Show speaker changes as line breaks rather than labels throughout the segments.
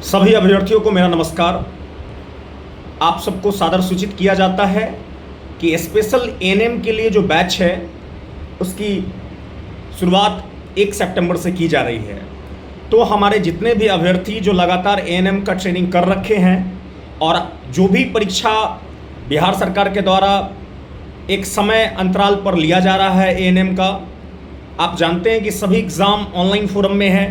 सभी अभ्यर्थियों को मेरा नमस्कार। आप सबको सादर सूचित किया जाता है कि स्पेशल एएनएम के लिए जो बैच है उसकी शुरुआत 1 सितंबर से की जा रही है। तो हमारे जितने भी अभ्यर्थी जो लगातार एएनएम का ट्रेनिंग कर रखे हैं और जो भी परीक्षा बिहार सरकार के द्वारा एक समय अंतराल पर लिया जा रहा है एएनएम का, आप जानते हैं कि सभी एग्ज़ाम ऑनलाइन फोरम में है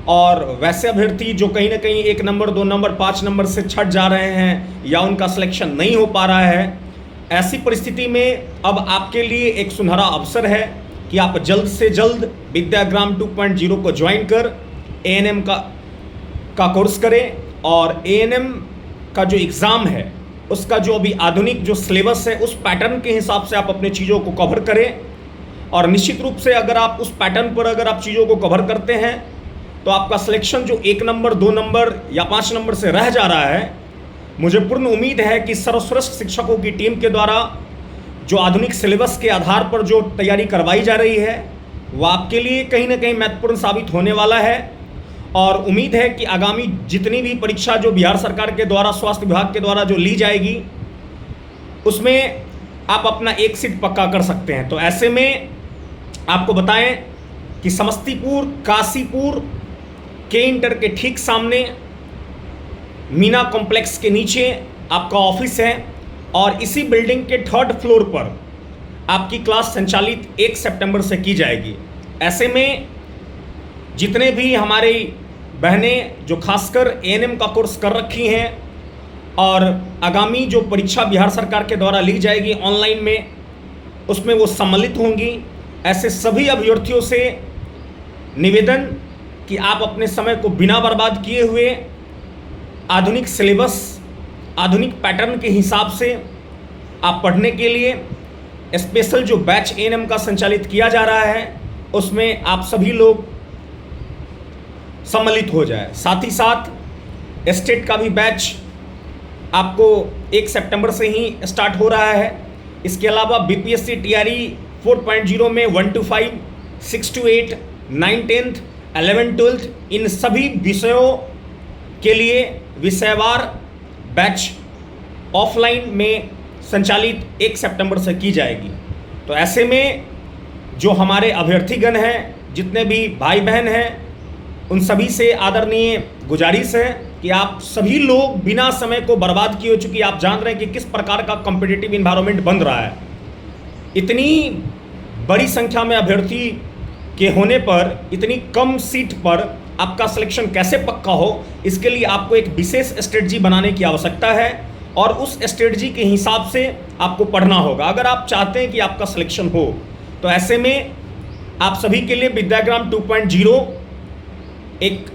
और वैसे अभ्यर्थी जो कहीं ना कहीं 1 नंबर 2 नंबर 5 नंबर से छट जा रहे हैं या उनका सिलेक्शन नहीं हो पा रहा है, ऐसी परिस्थिति में अब आपके लिए एक सुनहरा अवसर है कि आप जल्द से जल्द विद्याग्राम 2.0 को ज्वाइन कर एएनएम का कोर्स करें और एएनएम का जो एग्ज़ाम है उसका जो अभी आधुनिक जो सिलेबस है उस पैटर्न के हिसाब से आप अपने चीज़ों को कवर करें। और निश्चित रूप से अगर आप उस पैटर्न पर अगर आप चीज़ों को कवर करते हैं तो आपका सिलेक्शन जो 1 नंबर 2 नंबर या 5 नंबर से रह जा रहा है, मुझे पूर्ण उम्मीद है कि सर्वश्रेष्ठ शिक्षकों की टीम के द्वारा जो आधुनिक सिलेबस के आधार पर जो तैयारी करवाई जा रही है वह आपके लिए कहीं ना कहीं महत्वपूर्ण साबित होने वाला है। और उम्मीद है कि आगामी जितनी भी परीक्षा जो बिहार सरकार के द्वारा स्वास्थ्य विभाग के द्वारा जो ली जाएगी उसमें आप अपना एक सीट पक्का कर सकते हैं। तो ऐसे में आपको बताएं कि समस्तीपुर काशीपुर के इंटर के ठीक सामने मीना कॉम्प्लेक्स के नीचे आपका ऑफिस है और इसी बिल्डिंग के 3rd फ्लोर पर आपकी क्लास संचालित 1 सितंबर से की जाएगी। ऐसे में जितने भी हमारी बहनें जो खासकर एएनएम का कोर्स कर रखी हैं और आगामी जो परीक्षा बिहार सरकार के द्वारा ली जाएगी ऑनलाइन में उसमें वो सम्मिलित होंगी, ऐसे सभी अभ्यर्थियों से निवेदन कि आप अपने समय को बिना बर्बाद किए हुए आधुनिक सिलेबस आधुनिक पैटर्न के हिसाब से आप पढ़ने के लिए स्पेशल जो बैच एएनएम का संचालित किया जा रहा है उसमें आप सभी लोग सम्मिलित हो जाए। साथ ही साथ स्टेट का भी बैच आपको 1 सितंबर से ही स्टार्ट हो रहा है। इसके अलावा बीपीएससी टीआरई 4.0 में 1 to 5, 6 to 8, 9 10th 11 12th इन सभी विषयों के लिए विषयवार बैच ऑफलाइन में संचालित 1 सितंबर से की जाएगी। तो ऐसे में जो हमारे अभ्यर्थीगण हैं, जितने भी भाई बहन हैं, उन सभी से आदरणीय गुजारिश है कि आप सभी लोग बिना समय को बर्बाद किए, हो चुकी आप जान रहे हैं कि किस प्रकार का कॉम्पिटिटिव इन्वायरमेंट बन रहा है। इतनी बड़ी संख्या में अभ्यर्थी के होने पर इतनी कम सीट पर आपका सिलेक्शन कैसे पक्का हो, इसके लिए आपको एक विशेष स्ट्रेटजी बनाने की आवश्यकता है और उस स्ट्रेटजी के हिसाब से आपको पढ़ना होगा अगर आप चाहते हैं कि आपका सिलेक्शन हो। तो ऐसे में आप सभी के लिए विद्याग्राम 2.0 एक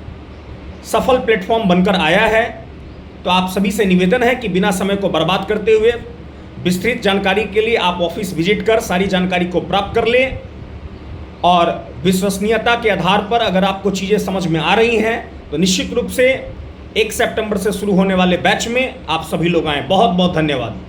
सफल प्लेटफॉर्म बनकर आया है। तो आप सभी से निवेदन है कि बिना समय को बर्बाद करते हुए विस्तृत जानकारी के लिए आप ऑफिस विजिट कर सारी जानकारी को प्राप्त कर लें और विश्वसनीयता के आधार पर अगर आपको चीज़ें समझ में आ रही हैं तो निश्चित रूप से 1 सितंबर से शुरू होने वाले बैच में आप सभी लोग आएँ। बहुत बहुत धन्यवाद।